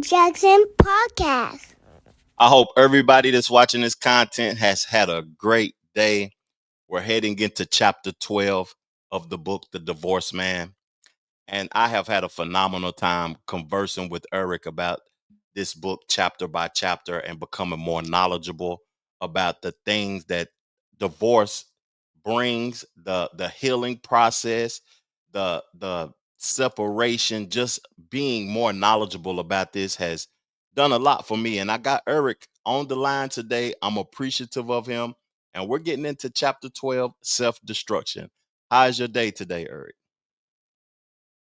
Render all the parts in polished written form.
Jackson Podcast. I hope everybody that's watching this content has had a great day. We're heading into chapter 12 of the book, The Divorce Man. And I have had a phenomenal time conversing with Eric about this book, chapter by chapter, and becoming more knowledgeable about the things that divorce brings, the healing process, the separation. Just being more knowledgeable about this has done a lot for me. And I got Eric on the line today. I'm appreciative of him. And we're getting into chapter 12, self-destruction. How's your day today, Eric?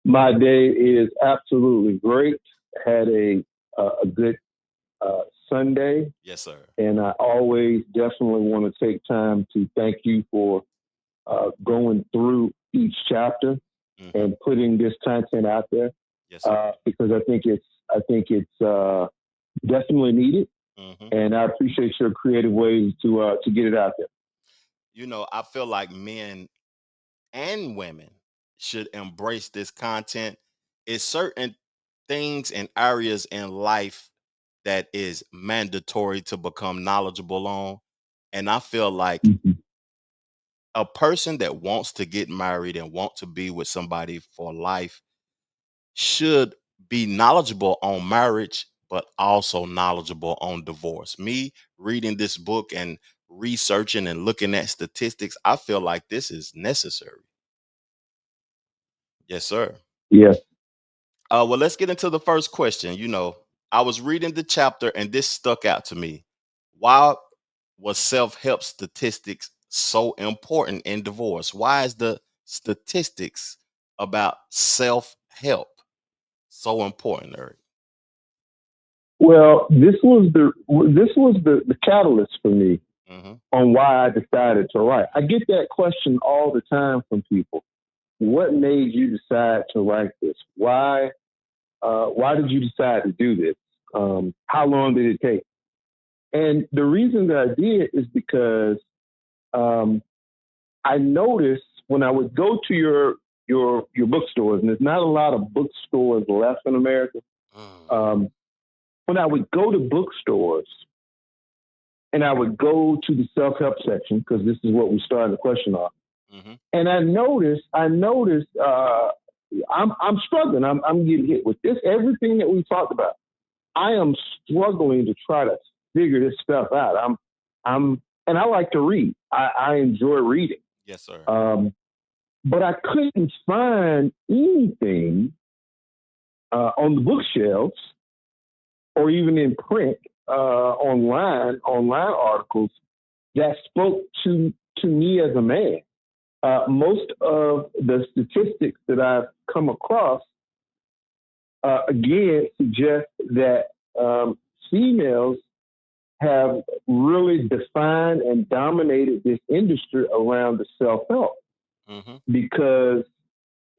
My day is absolutely great. Had a good Sunday, Yes, sir. and I always definitely want to take time to thank you for going through each chapter Hmm. and putting this content out there Yes, sir. because I think it's definitely needed, Hmm. and I appreciate your creative ways to get it out there. I feel like men and women should embrace this content. It's certain things and areas in life that is mandatory to become knowledgeable on. And I feel like Mhm. a person that wants to get married and want to be with somebody for life should be knowledgeable on marriage, but also knowledgeable on divorce. Me reading this book and researching and looking at statistics, I feel like this is necessary. Yes, sir. Yeah. Well, let's get into the first question. I was reading the chapter and this stuck out to me. Why was self-help statistics so important in divorce? Why is the statistics about self-help so important, Eric? Well, this was the catalyst for me Hmm. on why I decided to write. I get that question all the time from people. What made you decide to write this? Why did you decide to do this? How long did it take? And the reason that I did is because um, I noticed when I would go to your bookstores, and there's not a lot of bookstores left in America. Mm. Um, when I would go to bookstores and I would go to the self help section because this is what we started the question off. Hmm. And I noticed, I'm struggling. I'm getting hit with this. Everything that we talked about, I am struggling to try to figure this stuff out. And I like to read. I enjoy reading. Yes, sir. But I couldn't find anything on the bookshelves or even in print, online articles that spoke to me as a man. Most of the statistics that I've come across again suggest that females have really defined and dominated this industry around the self help Hmm. because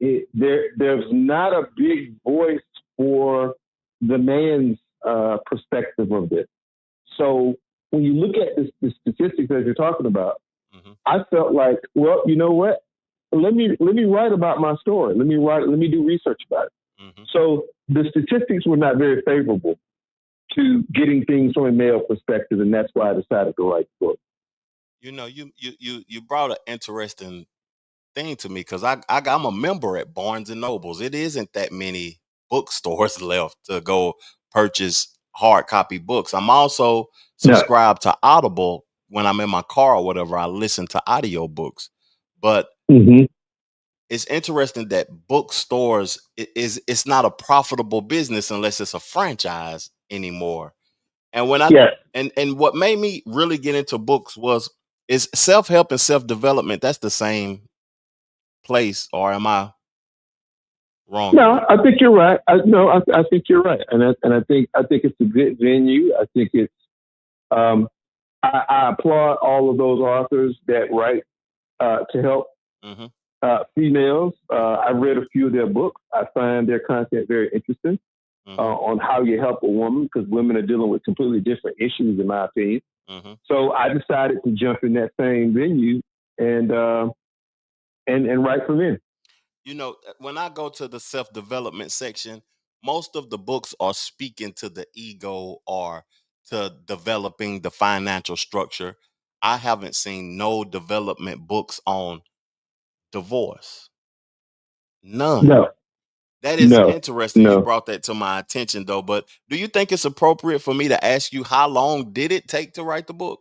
there's not a big voice for the man's perspective of this. So when you look at the statistics that you're talking about, Hmm. I felt like, well, you know what? Let me write about my story. Let me do research about it. Hmm. So the statistics were not very favorable to getting things from a male perspective, and that's why I decided to write the book. You brought an interesting thing to me because I'm a member at Barnes and Nobles. It isn't that many bookstores left to go purchase hard copy books. I'm also No. subscribed to Audible. When I'm in my car or whatever, I listen to audiobooks. But Mm-hmm. it's interesting that bookstores it's not a profitable business unless it's a franchise anymore. And when I Yes. and what made me really get into books was is self-help and self-development, that's the same place, or am I wrong on No, that? I think you're right. I think you're right, and I think it's a good venue. I think it's um, I applaud all of those authors that write to help Hmm. females. I read a few of their books. I find their content very interesting Hmm. on how you help a woman because women are dealing with completely different issues, in my opinion. Hmm. So I decided to jump in that same venue and and write for men. When I go to the self-development section, most of the books are speaking to the ego or to developing the financial structure. I haven't seen no development books on divorce. None. No, That is no, interesting. You no. brought that to my attention, though. But do you think it's appropriate for me to ask you how long did it take to write the book?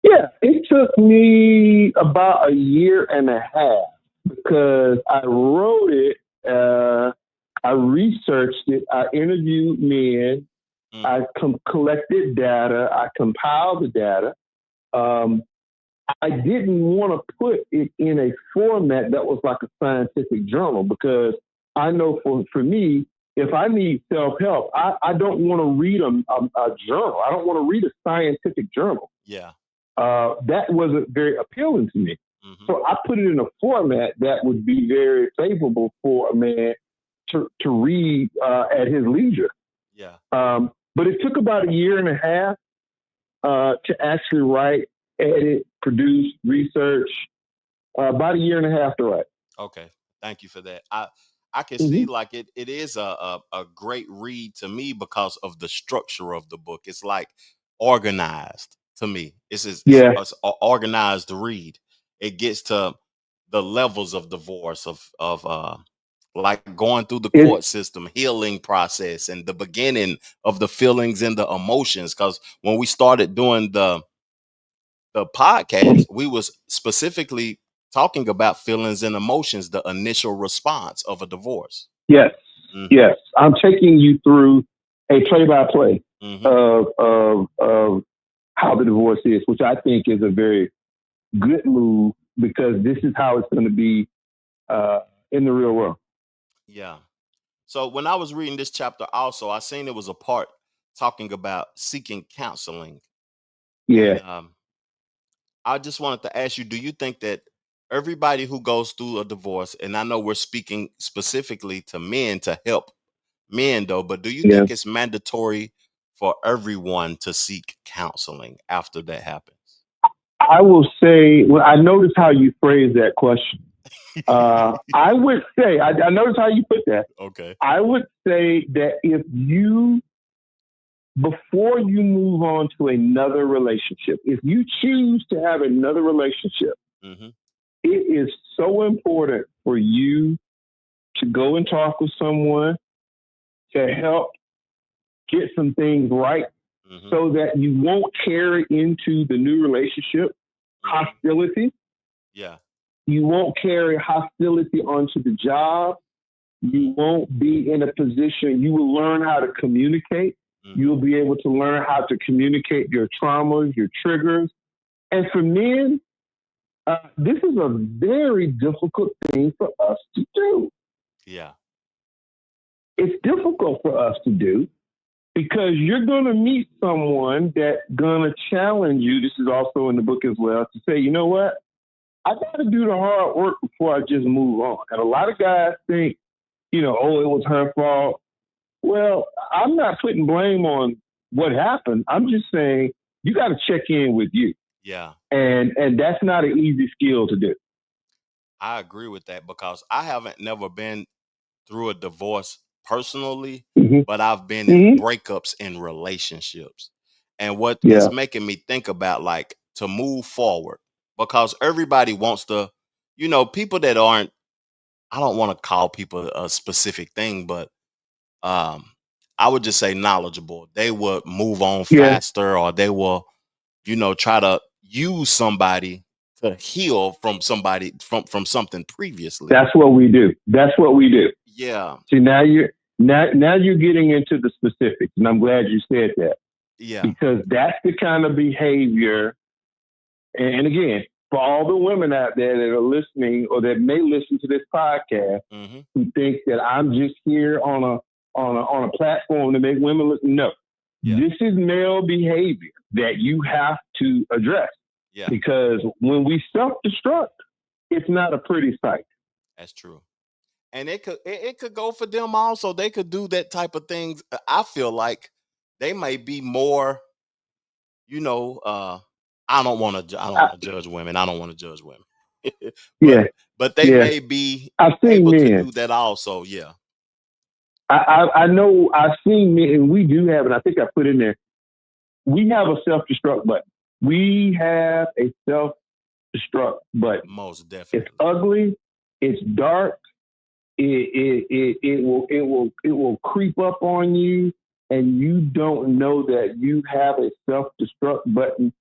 Yeah, it took me about a year and a half because I wrote it, I researched it, I interviewed men, I collected data, I compiled the data. Um, I didn't want to put it in a format that was like a scientific journal because I know for me, if I need self help, I don't want to read a journal. I don't want to read a scientific journal. Yeah. That wasn't very appealing to me. Mm-hmm. So I put it in a format that would be very favorable for a man to read at his leisure. Yeah. But it took about a year and a half to actually write, edit, produce, research. About a year and a half to write. Okay. Thank you for that. I can see Mm-hmm. like it is a great read to me because of the structure of the book. It's like organized to me. Yeah, It's a organized read. It gets to the levels of divorce of like going through the it court system, healing process, and the beginning of the feelings and the emotions. Because when we started doing the podcast, we was specifically talking about feelings and emotions, the initial response of a divorce. yes, Mm-hmm. yes. I'm taking you through a play-by-play Mm-hmm. of how the divorce is, which I think is a very good move because this is how it's going to be in the real world. Yeah. So when I was reading this chapter, also, I seen it was a part talking about seeking counseling, Yeah, and I just wanted to ask you: do you think that everybody who goes through a divorce, and I know we're speaking specifically to men to help men though, but do you yeah. think it's mandatory for everyone to seek counseling after that happens? I will say, well, I noticed how you phrased that question. I would say, I noticed how you put that. Okay. I would say that if you, before you move on to another relationship, if you choose to have another relationship, Mm-hmm. it is so important for you to go and talk with someone to help get some things right Mm-hmm. so that you won't carry into the new relationship Mm-hmm. hostility. Yeah. You won't carry hostility onto the job. You won't be in a position, you will learn how to communicate. Mm-hmm. You'll be able to learn how to communicate your traumas, your triggers. And for men, this is a very difficult thing for us to do. Yeah. It's difficult for us to do because you're going to meet someone that's going to challenge you. This is also in the book as well to say, you know what? I got to do the hard work before I just move on. And a lot of guys think, oh, it was her fault. Well, I'm not putting blame on what happened. I'm just saying you got to check in with you. Yeah. And that's not an easy skill to do. I agree with that because I haven't never been through a divorce personally, Mm-hmm. but I've been in Mm-hmm. breakups in relationships. And what Yeah. it's making me think about, like, to move forward, because everybody wants to, people that aren't, I don't want to call people a specific thing, but um, I would just say knowledgeable. They would move on Yeah. faster, or they will, try to use somebody to heal from somebody from something previously. That's what we do. That's what we do. Yeah. See, now you're getting into the specifics, and I'm glad you said that Yeah. because that's the kind of behavior. And again, for all the women out there that are listening or that may listen to this podcast, Mm-hmm. who think that I'm just here on a platform to make women listen, no, Yeah. this is male behavior that you have to address Yeah. because when we self-destruct, it's not a pretty sight. That's true. And it could go for them also. They could do that type of things. I feel like they may be more, you know, uh I don't want to judge women. I don't want to judge women. but Yeah, but they yeah. may be I've seen able to men. do that also. Yeah. I know I've seen me, and we do have, and I think I put in there. We have a self destruct button. We have a self destruct button. Most It's definitely. ugly. It's dark. It will creep up on you, and you don't know that you have a self destruct button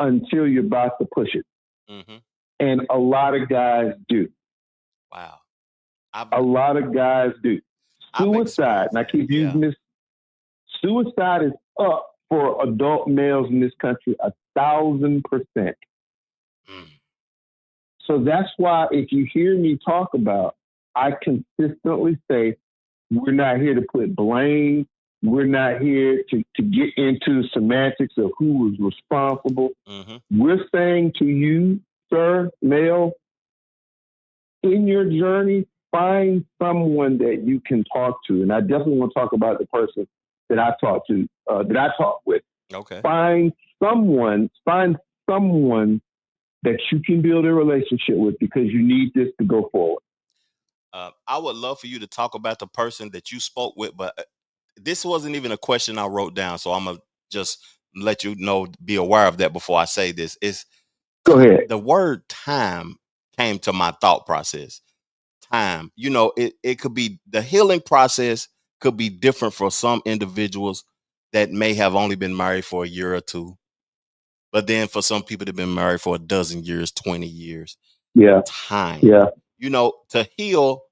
until you're about to push it. Hmm. And a lot of guys do. Wow. I've A lot of guys do. I've Suicide, experienced and I that. keep Yeah. using this. Suicide is up for adult males in this country 1,000%. Mm. So that's why if you hear me talk about, I consistently say we're not here to put blame. We're not here to get into semantics of who was responsible. Hmm. We're saying to you, sir, male, in your journey, find someone that you can talk to. And I definitely want to talk about the person that I talked to, that I talked with. Okay. Find someone that you can build a relationship with because you need this to go forward. I would love for you to talk about the person that you spoke with, but this wasn't even a question I wrote down. So I'm gonna just let you know, be aware of that before I say this. It's Go ahead. the word time came to my thought process. Time, it could be the healing process could be different for some individuals that may have only been married for a year or two, but then for some people that have been married for a dozen years, 20 years. Yeah, Time, yeah, to heal,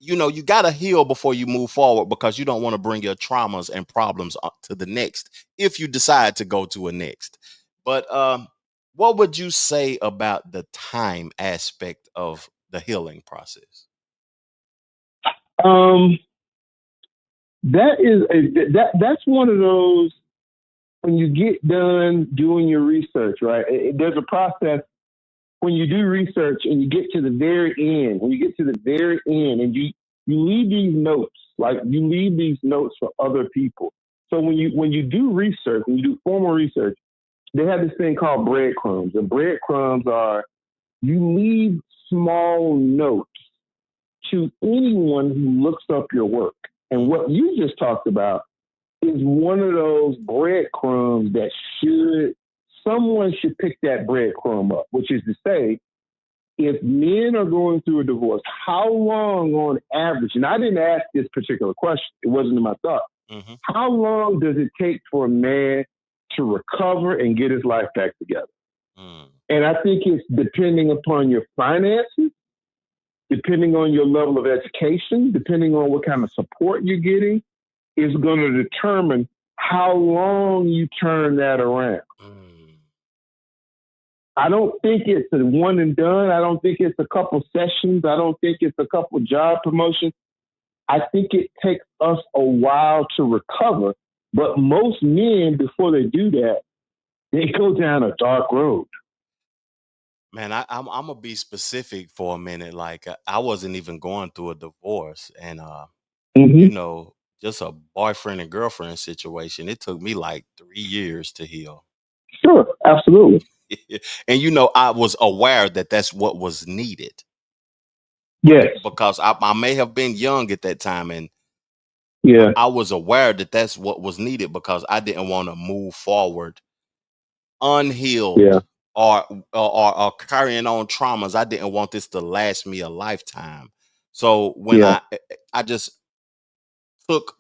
you got to heal before you move forward, because you don't want to bring your traumas and problems up to the next if you decide to go to a next. But what would you say about the time aspect of the healing process? um, that's one of those when you get done doing your research, right? There's a process when you do research and you get to the very end. When you get to the very end, and you leave these notes, like you leave these notes for other people. So when you do research, when you do formal research, they have this thing called breadcrumbs, and breadcrumbs are you leave small notes to anyone who looks up your work. And Hmm. what you just talked about is one of those breadcrumbs that someone should pick that breadcrumb up, which is to say, if men are going through a divorce, how long on average, and I didn't ask this particular question, it wasn't in my thought, Hmm. how long does it take for a man to recover and get his life back together? Mm. And I think it's depending upon your finances, depending on your level of education, depending on what kind of support you're getting, is going to determine how long you turn that around. Mm. I don't think it's a one and done. I don't think it's a couple sessions. I don't think it's a couple job promotions. I think it takes us a while to recover. But most men, before they do that, they go down a dark road. Man, I'm gonna be specific for a minute. Like, I wasn't even going through a divorce, and Mm-hmm. just a boyfriend and girlfriend situation. It took me like 3 years to heal. Sure, absolutely. And I was aware that that's what was needed, Yes. because I may have been young at that time, and Yeah. I was aware that that's what was needed, because I didn't want to move forward unhealed, Yeah. or carrying on traumas. I didn't want this to last me a lifetime. So when Yeah. I just took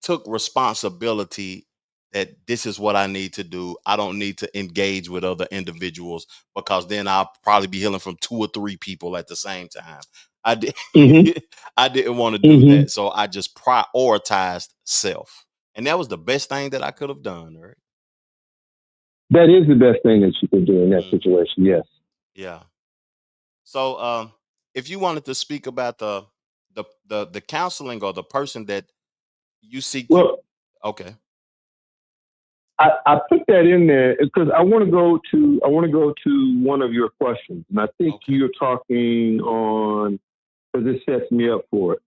took responsibility that this is what I need to do. I don't need to engage with other individuals, because then I'll probably be healing from two or three people at the same time. I did Mm-hmm. I didn't want to do Mm-hmm. that. So I just prioritized self. And that was the best thing that I could have done, right? That is the best thing that you can do in that Hmm. situation. Yes. Yeah. So if you wanted to speak about the counseling, or the person that you seek to. Well, Okay. I put that in there because I want to go to one of your questions, and I think Okay. you're talking on because it sets me up for it.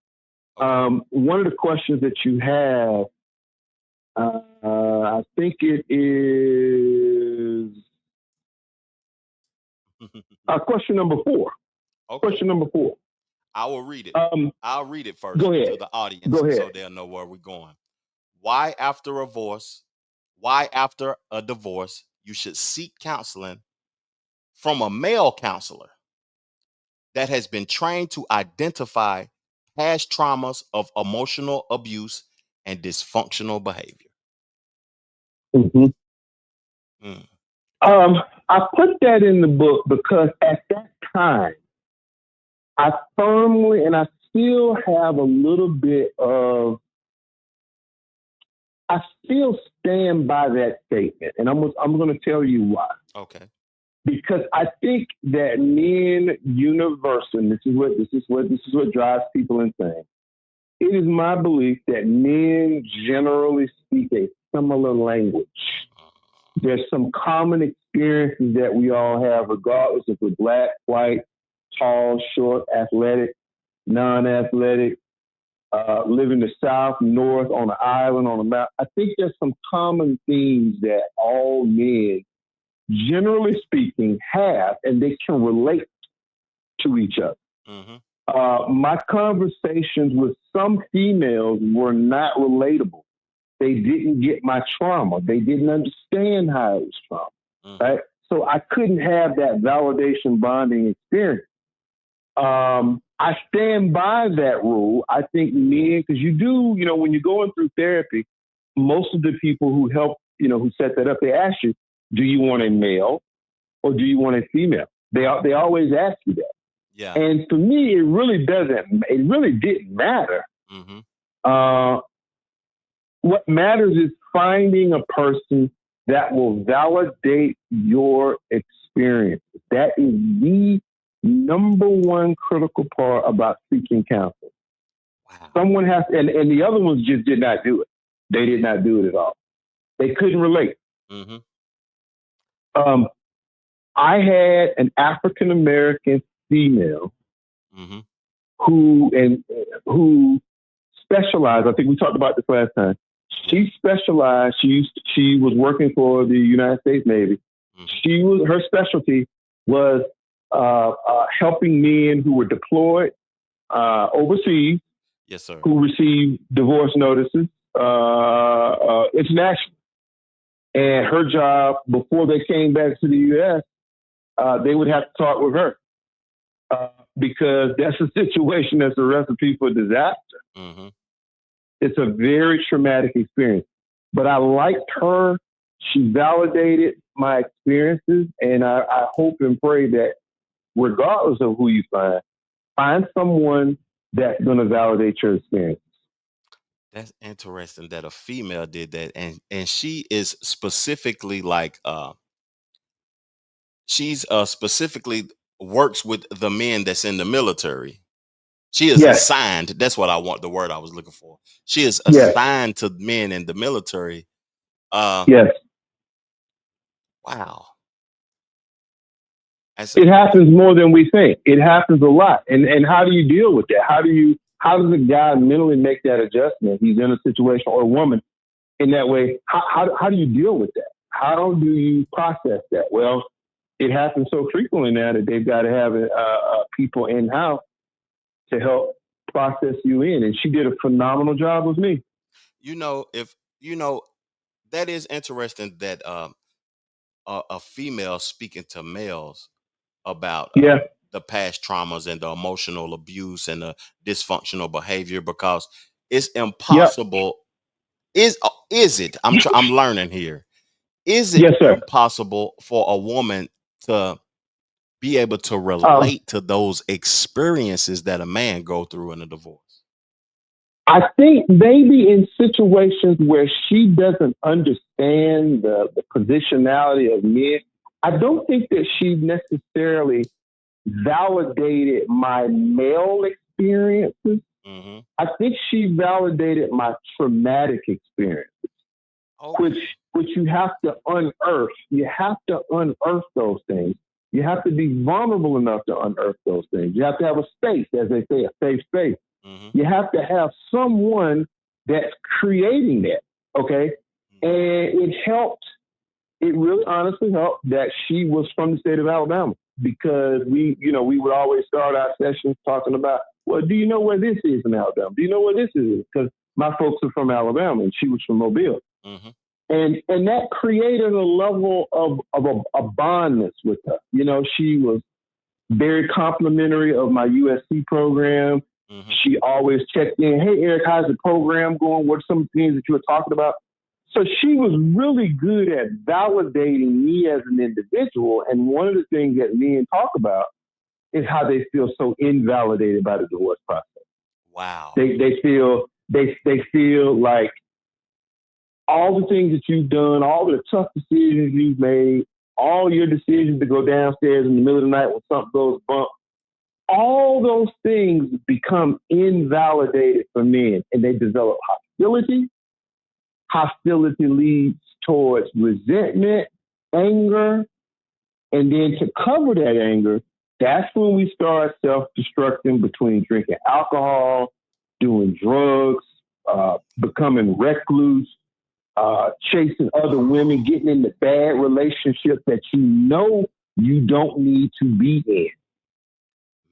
Okay. One of the questions that you have, I think it is question number four. Okay. Question number four. I will read it. Um, I'll read it go first to ahead. the audience Go ahead. so they'll know where we're going. Why after a divorce? Why after a divorce you should seek counseling from a male counselor that has been trained to identify past traumas of emotional abuse and dysfunctional behavior. hmm Mm, I put that in the book because at that time, I firmly and I still have a little bit of, I still stand by that statement. And I'm going to tell you why. okay. Because I think that men universal, and this is what drives people insane. It is my belief that men generally speak a similar language. There's some common experiences that we all have, regardless if we're black, white, tall, short, athletic, non-athletic, live in the south, north, on an island, on a mountain. I think there's some common themes that all men, generally speaking, have, and they can relate to each other. Mm-hmm. My conversations with some females were not relatable. They didn't get my trauma. They didn't understand how it was trauma, Mm-hmm. right? So I couldn't have that validation bonding experience. I stand by that rule. I think men, because when you're going through therapy, most of the people who help, who set that up, they ask you, do you want a male or do you want a female? They always ask you that. Yeah. And for me, it really didn't matter. Mm-hmm. What matters is finding a person that will validate your experiences. That is the number one critical part about seeking counsel. Wow. Someone has, and the other ones just did not do it. They did not do it at all. They couldn't relate. Mm-hmm. I had an African American female Mm-hmm. who specialized. I think we talked about this last time. She specialized. She was working for the United States Navy. Mm-hmm. Her specialty was helping men who were deployed overseas, Yes, sir. who received divorce notices internationally. And her job before they came back to the U.S., they would have to talk with her because that's a situation that's a recipe for disaster. Mm-hmm. It's a very traumatic experience. But I liked her. She validated my experiences. And I hope and pray that regardless of who you find someone that's going to validate your experience. That's interesting that a female did that, and she is specifically like she's specifically works with the men that's in the military. She is Yes, assigned. That's what I want. The word I was looking for. She is yes, assigned to men in the military. Uh, yes. wow. That's It happens more than we think. It happens a lot. And how do you deal with that? How does a guy mentally make that adjustment? He's in a situation, or a woman in that way. How do you deal with that? How do you process that? Well, it happens so frequently now that they've got to have people in house to help process you in. And she did a phenomenal job with me. if that is interesting that a female speaking to males about Yeah, the past traumas and the emotional abuse and the dysfunctional behavior, because it's yep, impossible. Is it? I'm learning here. Is it yes, sir. impossible for a woman to be able to Um, relate to those experiences that a man go through in a divorce? I think maybe in situations where she doesn't understand the positionality of men, I don't think that she necessarily validated my male experiences. Mm-hmm. I think she validated my traumatic experience, which Okay. which you have to unearth. You have to unearth those things. You have to be vulnerable enough to unearth those things. You have to have a space, as they say, a safe space. Mm-hmm. You have to have someone that's creating that. Okay. Mm-hmm. And it really honestly helped that she was from the state of Alabama. because we would always start our sessions talking about, well, do you know where this is in Alabama? Do you know where this is? Because my folks are from Alabama and she was from Mobile. Mm-hmm. And that created a level of a bondness with her. She was very complimentary of my USC program. Mm-hmm. She always checked in. Hey, Eric, how's the program going? What are some things that you were talking about? So she was really good at validating me as an individual. And one of the things that men talk about is how they feel so invalidated by the divorce process. Wow. They feel like all the things that you've done, all the tough decisions you've made, all your decisions to go downstairs in the middle of the night when something goes bump, all those things become invalidated for men, and they develop hostility. Hostility leads towards resentment, anger, and then to cover that anger, that's when we start self-destructing between drinking alcohol, doing drugs, becoming recluse, chasing other women, getting into bad relationships that you don't need to be in.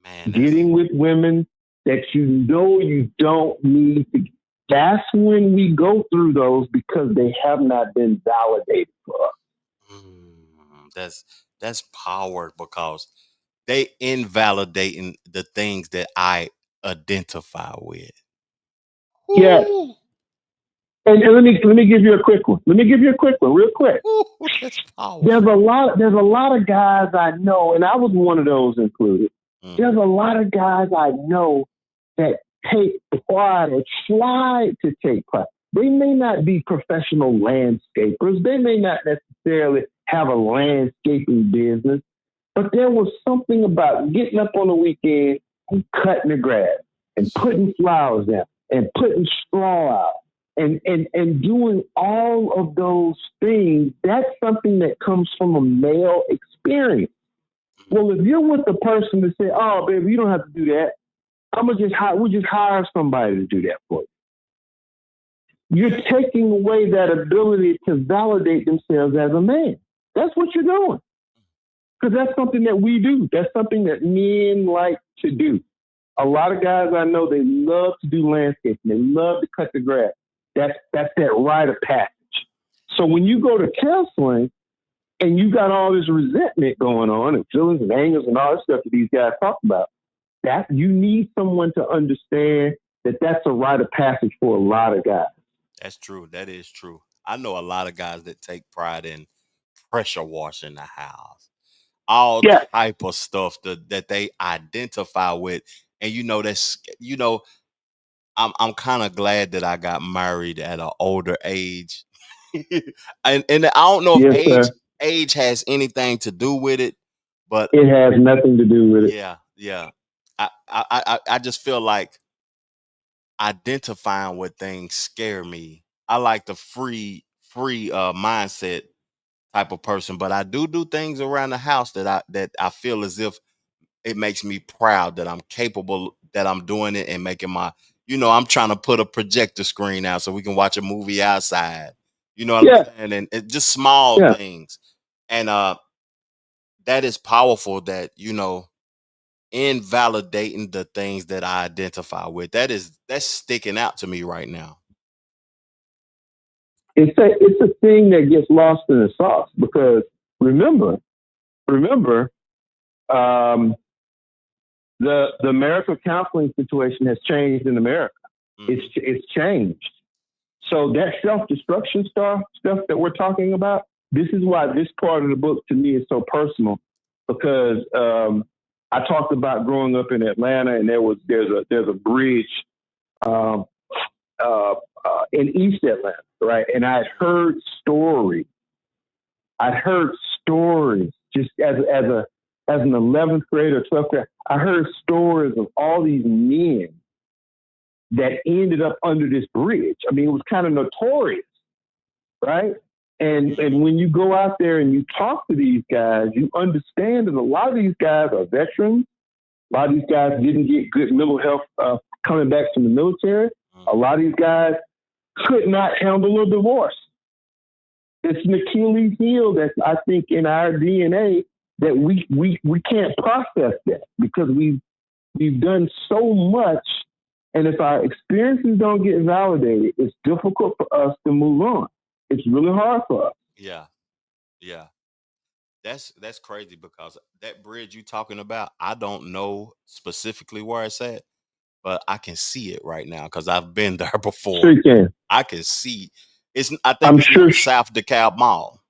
Man, Getting with women that you don't need to. That's when we go through those because they have not been validated for us. That's power, because they invalidating the things that I identify with. Yes. Ooh, And let me give you a quick one. Real quick. ooh, that's powerful. There's a lot of guys I know, and I was one of those included. Mm. There's a lot of guys I know that take pride or try to take pride. They may not be professional landscapers. They may not necessarily have a landscaping business, but there was something about getting up on the weekend and cutting the grass and putting flowers in and putting straw out and doing all of those things. That's something that comes from a male experience. Well, if you're with a person that say, "Oh, baby, you don't have to do that. We'll just hire somebody to do that for you." You're taking away that ability to validate themselves as a man. That's what you're doing. Because that's something that we do. That's something that men like to do. A lot of guys I know, they love to do landscaping. They love to cut the grass. That's that rite of passage. So when you go to counseling and you got all this resentment going on and feelings and angers and all this stuff that these guys talk about, that you need someone to understand that that's a rite of passage for a lot of guys. That's true. That is true. I know a lot of guys that take pride in pressure washing the house, all Yeah. type of stuff that they identify with. And I'm kind of glad that I got married at an older age. and I don't know if Yes, sir. age has anything to do with it, but It has nothing to do with it. yeah. I just feel like identifying with things scare me. I like the free mindset type of person, but I do things around the house that I feel as if it makes me proud that I'm capable, that I'm doing it and making I'm trying to put a projector screen out so we can watch a movie outside. You know what Yeah. I'm saying? And it just small Yeah. things. And that is powerful, that, invalidating the things that I identify with. That's sticking out to me right now. It's a thing that gets lost in the sauce because remember, um, the marital counseling situation has changed in America. Mm-hmm. It's changed. So that self-destruction stuff that we're talking about, this is why this part of the book to me is so personal, because I talked about growing up in Atlanta, and there's a bridge um, in East Atlanta, right? And I'd heard stories just as an 11th grader, 12th grader. I heard stories of all these men that ended up under this bridge. I mean, it was kind of notorious, right? And when you go out there and you talk to these guys, you understand that a lot of these guys are veterans. A lot of these guys didn't get good mental health coming back from the military. A lot of these guys could not handle a divorce. It's an Achilles heel that's, I think, in our DNA that we can't process that because we've done so much, and if our experiences don't get validated, it's difficult for us to move on. It's really hard for us. Yeah, yeah. That's crazy because that bridge you talking about, I don't know specifically where it's at, but I can see it right now because I've been there Sure before. you can. I can see it's. I think I'm it's near sure South DeKalb Mall,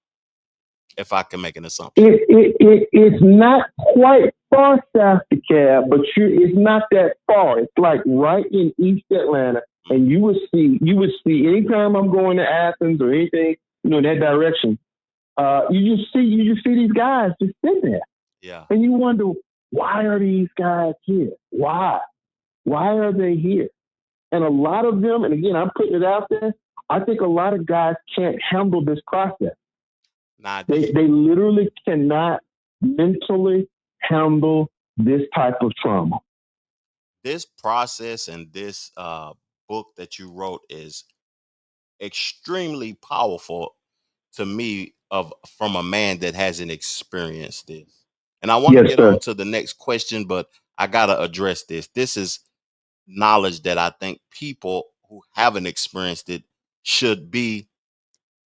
if I can make an assumption. it's not quite far south to Cab, but it's not that far. It's like right in East Atlanta, and Mhm. you would see anytime I'm going to Athens or anything, in that direction. You just see these guys just sitting there, Yeah, and you wonder why are these guys here? Why are they here? And a lot of them, and again, I'm putting it out there. I think a lot of guys can't handle this process. now They literally cannot mentally handle this type of trauma. this process and this book that you wrote is extremely powerful to me of from a man that hasn't experienced this. And I want to Yes, get sir. on to the next question, but I got to address this. This is knowledge that I think people who haven't experienced it should be,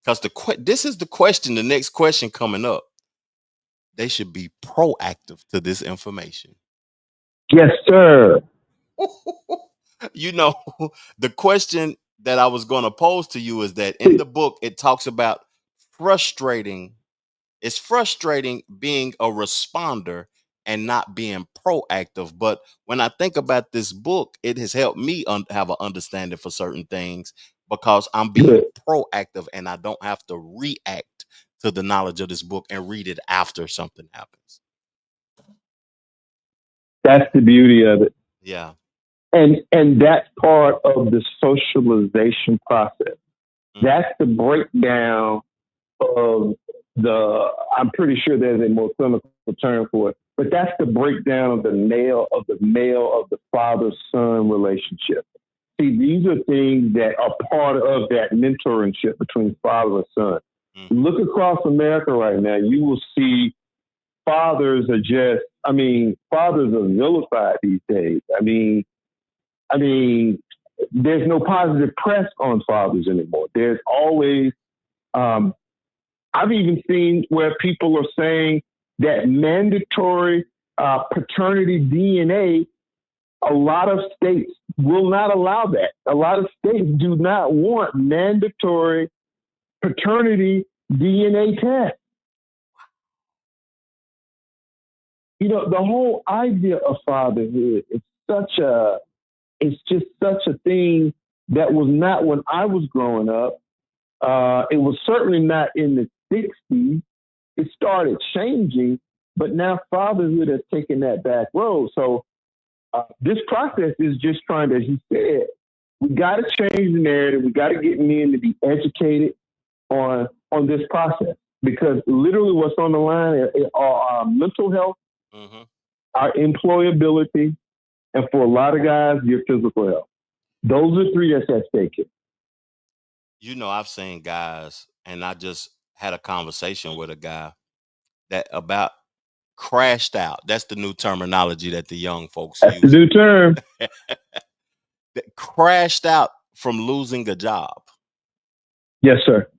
because this is the question, the next question coming up. They should be proactive to this information. Yes, sir. you know, the question that I was going to pose to you is that in the book it talks about frustrating. It's frustrating being a responder and not being proactive. But when I think about this book, it has helped me have an understanding for certain things because I'm being Good. proactive and I don't have to react to the knowledge of this book and read it after something happens. That's the beauty of it. Yeah. And that's part of the socialization process. Mm, That's the breakdown of the, I'm pretty sure there's a more clinical term for it, but that's the breakdown of the father son relationship. See, these are things that are part of that mentorship between father and son. mhm. Look across America right now, you will see fathers are vilified these days. I mean, there's no positive press on fathers anymore. There's always, um, I've even seen where people are saying that mandatory paternity DNA, a lot of states will not allow that. A lot of states do not want mandatory paternity DNA tests. The whole idea of fatherhood is such a, it's just such a thing that was not when I was growing up. It was certainly not in the 60s. It started changing, but now fatherhood has taken that back road. So this process is just trying to, as you said, we got to change the narrative. We got to get men to be educated on this process because literally what's on the line are our mental health, Mhm. our employability, and for a lot of guys, your physical health. Those are three that's at stake here. I've seen guys, and I just had a conversation with a guy that about crashed out. That's the new terminology that the young folks That's the use. new term. That crashed out from losing a job. Yes, sir.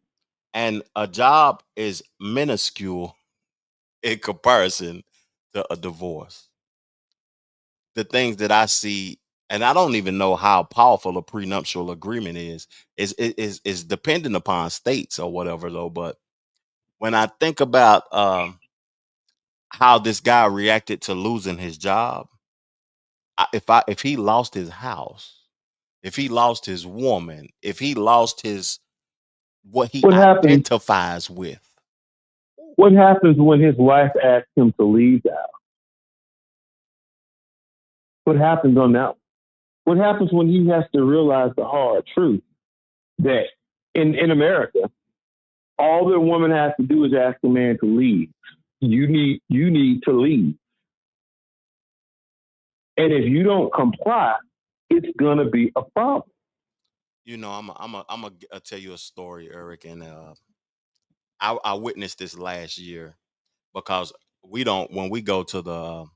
And a job is minuscule in comparison to a divorce. The things that I see, and I don't even know how powerful a prenuptial agreement is dependent upon states or whatever though. But when I think about how this guy reacted to losing his job, if he lost his house, if he lost his woman, if he lost his what he What happens? identifies with. What happens when his wife asks him to leave the house? What happens on that? What happens when he has to realize the hard truth that in America, all the woman has to do is ask the man to leave. You need to leave, and if you don't comply, it's gonna be a problem. I'm gonna tell you a story, Eric, and I witnessed this last year because we don't when we go to the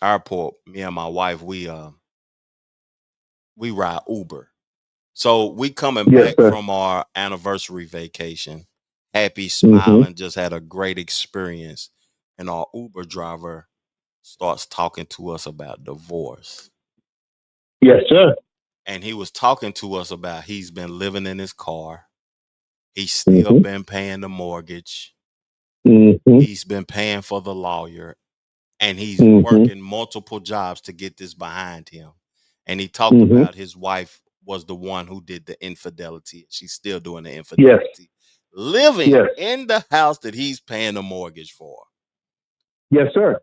airport, me and my wife, we ride Uber. So we coming Yes, back sir. from our anniversary vacation, happy, Mm-hmm. smiling, just had a great experience. And our Uber driver starts talking to us about divorce. Yes, sir. And he was talking to us about he's been living in his car. He's still Mm-hmm. been paying the mortgage. Mm-hmm. He's been paying for the lawyer. And he's Mm-hmm. working multiple jobs to get this behind him. And he talked Mm-hmm. about his wife was the one who did the infidelity. She's still doing the Yes. infidelity, living Yes. in the house that he's paying the mortgage for. Yes, sir.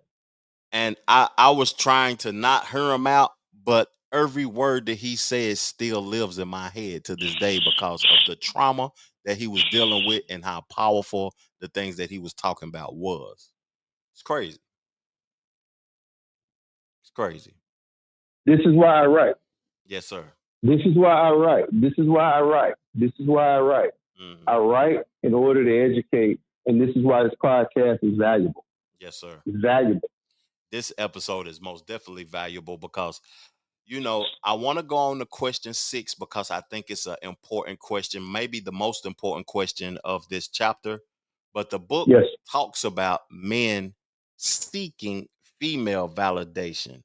And I was trying to not hear him out, but every word that he says still lives in my head to this day because of the trauma that he was dealing with and how powerful the things that he was talking about was. It's crazy. It's crazy. This is why I write. Yes, sir. This is why I write. This is why I write. This is why I write. Mm-hmm. I write in order to educate, and this is why this podcast is valuable. Yes, sir. It's valuable. This episode is most definitely valuable because, I want to go on to question 6 because I think it's an important question, maybe the most important question of this chapter. But the book Yes. talks about men seeking female validation.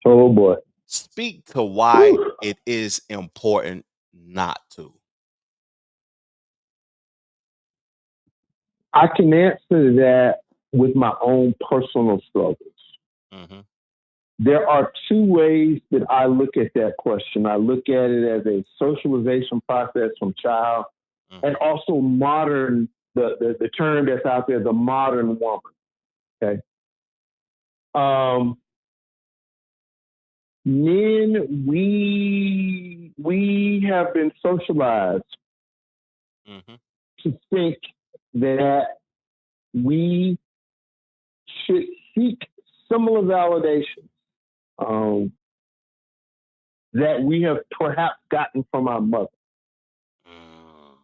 Oh boy. Speak to why Whew. it is important not to. I can answer that with my own personal struggles. Mm-hmm. There are two ways that I look at that question. I look at it as a socialization process from child, Mm-hmm. and also modern, the term that's out there, the modern woman. Okay. Men, we have been socialized Mm-hmm. to think that we should seek similar validation that we have perhaps gotten from our mother. Mm.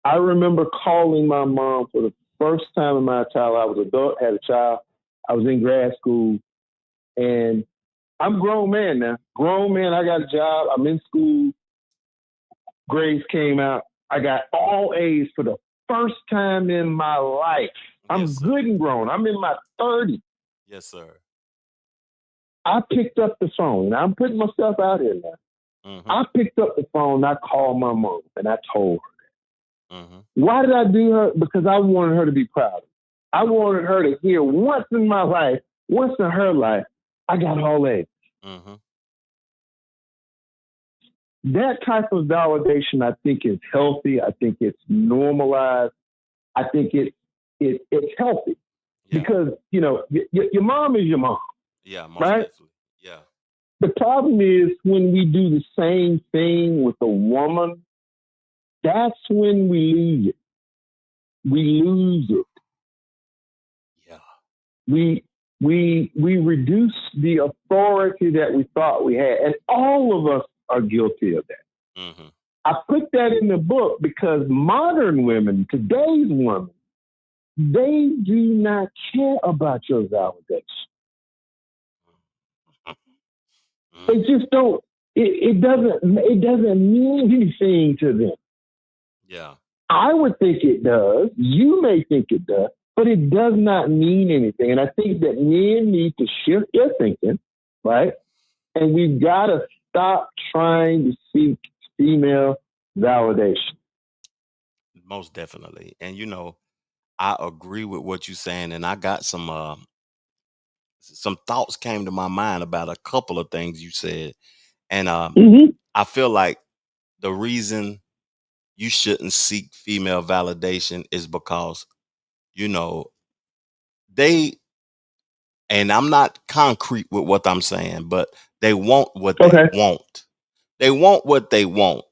I remember calling my mom for the first time in my child. I was an adult, had a child. I was in grad school, and I'm a grown man now. Grown man, I got a job. I'm in school. Grades came out. I got all A's for the first time in my life. I'm Yes, sir. good and grown. I'm in my 30s. Yes, sir. I picked up the phone. I'm putting myself out here now. Mm-hmm. I picked up the phone. I called my mom and I told her. Mm-hmm. Why did I do her? Because I wanted her to be proud. I wanted her to hear once in my life, once in her life, I got all A's. Mm-hmm. That type of validation, I think, is healthy. I think it's normalized. I think it's healthy Yeah. because your mom is your mom, Yeah, most right? definitely. Yeah. The problem is when we do the same thing with a woman, that's when we lose it. We lose it. Yeah. We reduce the authority that we thought we had, and all of us are guilty of that. Mm-hmm. I put that in the book because modern women, today's women, they do not care about your validation. Mm-hmm. They just don't. It doesn't mean anything to them. Yeah. I would think it does. You may think it does, but it does not mean anything. And I think that men need to shift their thinking, right? And we've got to stop trying to seek female validation. Most definitely. And I agree with what you're saying, and I got some thoughts came to my mind about a couple of things you said, and Mm-hmm. I feel like the reason you shouldn't seek female validation is because you know they, and I'm not concrete with what I'm saying, but they want what they Okay, want. They want what they want,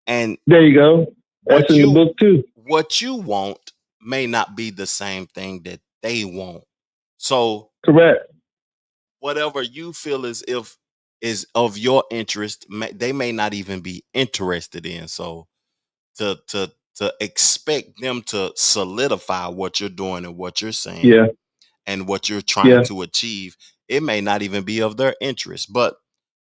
and there you go. That's what in the you book too. what you want may not be the same thing that they want. So Correct. whatever you feel as if is of your interest, they may not even be interested in. So to to expect them to solidify what you're doing and what you're saying Yeah. and what you're trying Yeah. to achieve. It may not even be of their interest. But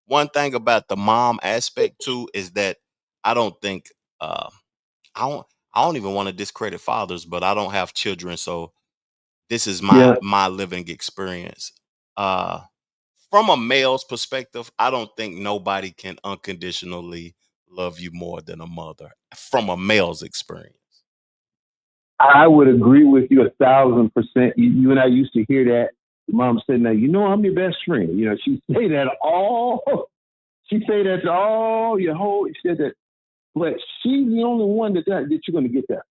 one thing about the mom aspect too is that I don't think I don't I don't even want to discredit fathers, but I don't have children, so this is Yeah. my living experience. Uh from a male's perspective, I don't think nobody can unconditionally love you more than a mother from a male's experience. I would agree with you 1,000%. You and I used to hear that. Mom said, "Now you know I'm your best friend." You know, she say that all. She say that to all your whole. She said that, but she's the only one that you're going to get that.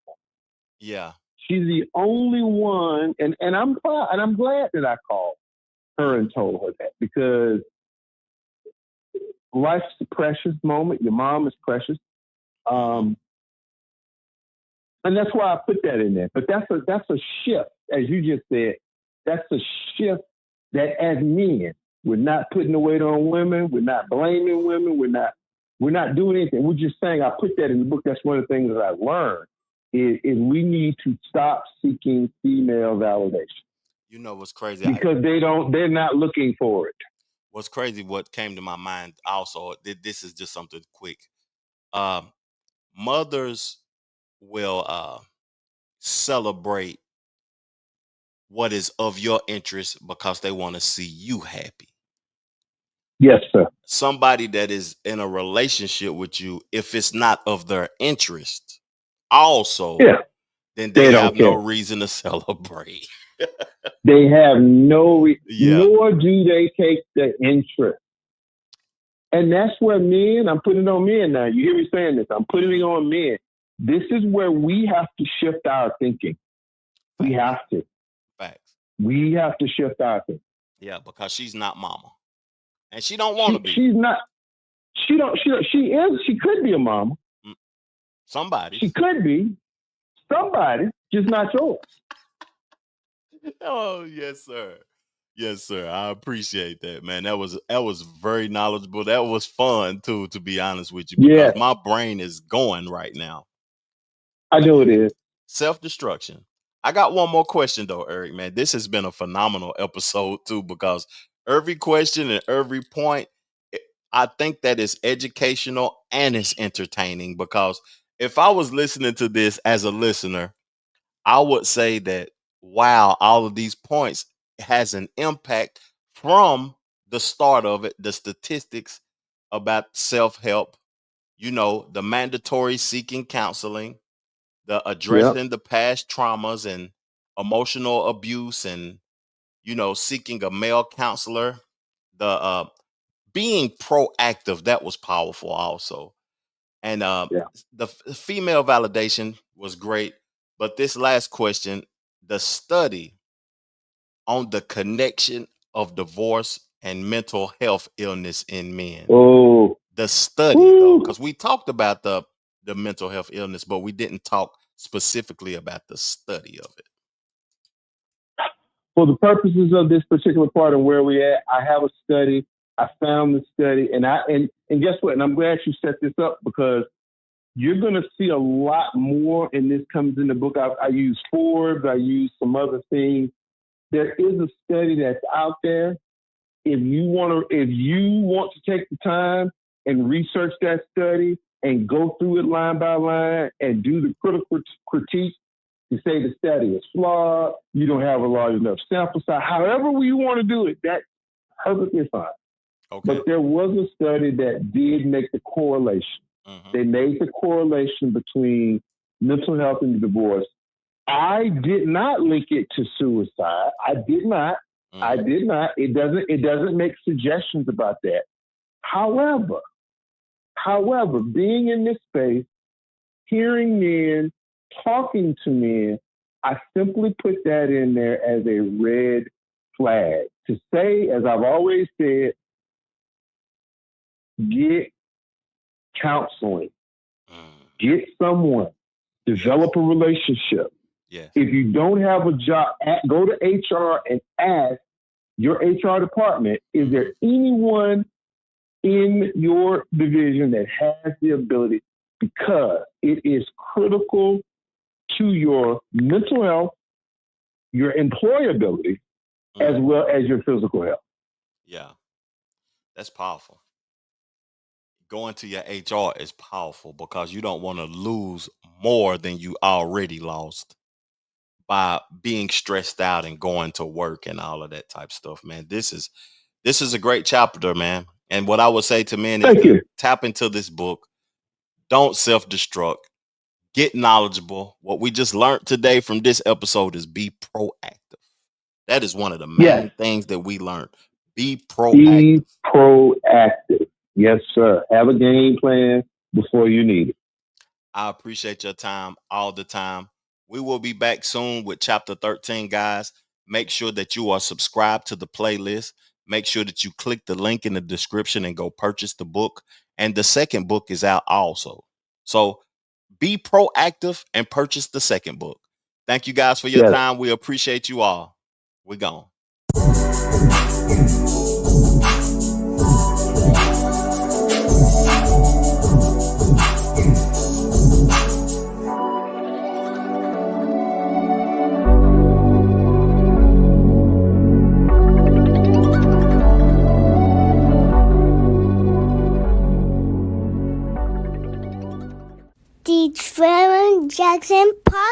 Yeah. She's the only one, and I'm glad, that I called her and told her that, because life's a precious moment. Your mom is precious. And that's why I put that in there. But that's a shift, as you just said. That's a shift that, as men, we're not putting the weight on women. We're not blaming women. We're not doing anything. We're just saying. I put that in the book. That's one of the things that I learned is we need to stop seeking female validation. You know what's crazy? Because they're not looking for it. What's crazy? What came to my mind also? This is just something quick. Mothers will celebrate what is of your interest because they want to see you happy. Yes, sir. Somebody that is in a relationship with you, if it's not of their interest, also, then they have no reason to celebrate. They have no, Yeah. nor do they take the interest. And that's where men, I'm putting it on men now. You hear me saying this? I'm putting it on men. This is where we have to shift our thinking. We have to. Facts. We have to shift our thinking. Yeah, because she's not mama. And she don't want to be. She's not. She is. She could be a mama. Somebody. She could be. Somebody, just not yours. Oh, yes, sir. Yes, sir. I appreciate that, man. That was very knowledgeable. That was fun too, to be honest with you, because my brain is going right now. I know it is. Self-destruction. I got one more question though, Eric, man. This has been a phenomenal episode too, because every question and every point, I think that is educational and it's entertaining, because if I was listening to this as a listener, I would say that, wow, all of these points has an impact from the start of it, the statistics about self-help, the mandatory seeking counseling, the addressing the past traumas and emotional abuse, and, seeking a male counselor, the being proactive, that was powerful also. And the female validation was great. But this last question, the study on the connection of divorce and mental health illness in men. Oh, the study though, because we talked about the mental health illness, but we didn't talk specifically about the study of it. For the purposes of this particular part of where we at, I have a study. I found the study, and guess what? And I'm glad you set this up, because you're going to see a lot more, and this comes in the book. I use Forbes. I use some other things. There is a study that's out there. If you want to take the time and research that study and go through it line by line and do the critical critique to say the study is flawed, you don't have a large enough sample size, however you want to do it, that's perfectly fine. Okay. But there was a study that did make the correlation. They made the correlation between mental health and divorce. I did not link it to suicide. I did not. I did not. It doesn't make suggestions about that. However, being in this space, hearing men, talking to men, I simply put that in there as a red flag to say, as I've always said, get counseling, get someone, develop a relationship. Yes. If you don't have a job, go to HR and ask your HR department, is there anyone in your division that has the ability because it is critical to your mental health, your employability, as well as your physical health. Yeah, that's powerful. Going to your HR is powerful because you don't want to lose more than you already lost by being stressed out and going to work and all of that type stuff, man. This is a great chapter, man. And what I would say to men is Thank to you. tap into this book. Don't self-destruct. Get knowledgeable. What we just learned today from this episode is be proactive. That is one of the Yes, main things that we learned. Be be proactive. proactive. Yes, sir. Have a game plan before you need it. I appreciate your time all the time. We will be back soon with chapter 13, guys. Make sure that you are subscribed to the playlist. Make sure that you click the link in the description and go purchase the book. And the second book is out also. So be proactive and purchase the second book. Thank you guys for your Yes. time. We appreciate you all. We're gone. The Trevor Jackson Podcast.